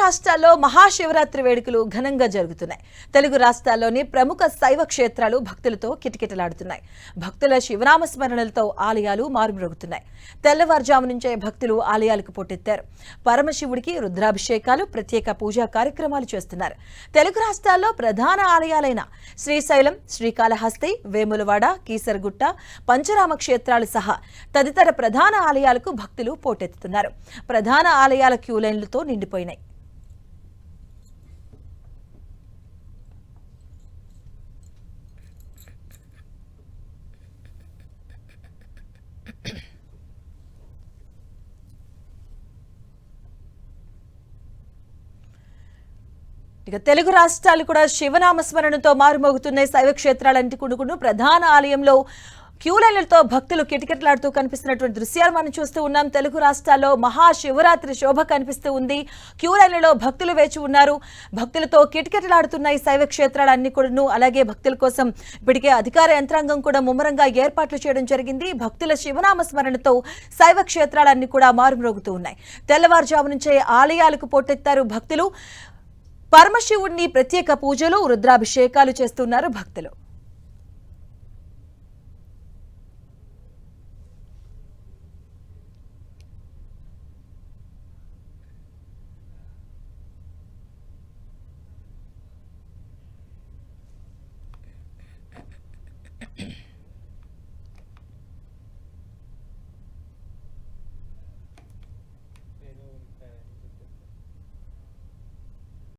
రాష్ట్రాల్లో మహాశివరాత్రి వేడుకలు ఘనంగా జరుగుతున్నాయి. తెలుగు రాష్ట్రాల్లోని ప్రముఖ శైవ క్షేత్రాలు భక్తులతో కిటకిటలాడుతున్నాయి. భక్తుల శివనామ స్మరణలతో ఆలయాలు మారుమ్రోగుతున్నాయి. తెల్లవారుజాము నుంచే భక్తులు ఆలయాలకు పోటెత్తారు. పరమశివుడికి రుద్రాభిషేకాలు, ప్రత్యేక పూజా కార్యక్రమాలు చేస్తున్నారు. తెలుగు రాష్ట్రాల్లో ప్రధాన ఆలయాలైన శ్రీశైలం, శ్రీకాళహస్తి, వేములవాడ, కీసరగుట్ట, పంచరామ క్షేత్రాలు సహా తదితర ప్రధాన ఆలయాలకు భక్తులు పోటెత్తుతున్నారు. ప్రధాన ఆలయాల క్యూ లైన్లతో నిండిపోయినాయి. ఇక తెలుగు రాష్ట్రాలు కూడా శివనామస్మరణతో మారుమోగుతున్నాయి. శైవ క్షేత్రాలంటి కుడుకును ప్రధాన ఆలయంలో క్యూ లైన్లతో భక్తులు కిటకిటలాడుతూ కనిపిస్తున్నటువంటి దృశ్యాలు మనం చూస్తూ ఉన్నాం. తెలుగు రాష్ట్రాల్లో మహాశివరాత్రి శోభ కనిపిస్తూ ఉంది. క్యూ లైన్లలో భక్తులు వేచి ఉన్నారు. భక్తులతో కిటకిటలాడుతున్నాయి శైవ క్షేత్రాలన్నీ కూడాను. అలాగే భక్తుల కోసం ఇప్పటికే అధికార యంత్రాంగం కూడా ముమ్మరంగా ఏర్పాట్లు చేయడం జరిగింది. భక్తుల శివనామ స్మరణతో శైవ క్షేత్రాలన్నీ కూడా మారుమ్రోగుతూ ఉన్నాయి. తెల్లవారుజాము నుంచే ఆలయాలకు పోటెత్తారు భక్తులు. పరమశివుడిని ప్రత్యేక పూజలు, రుద్రాభిషేకాలు చేస్తున్నారు భక్తులు.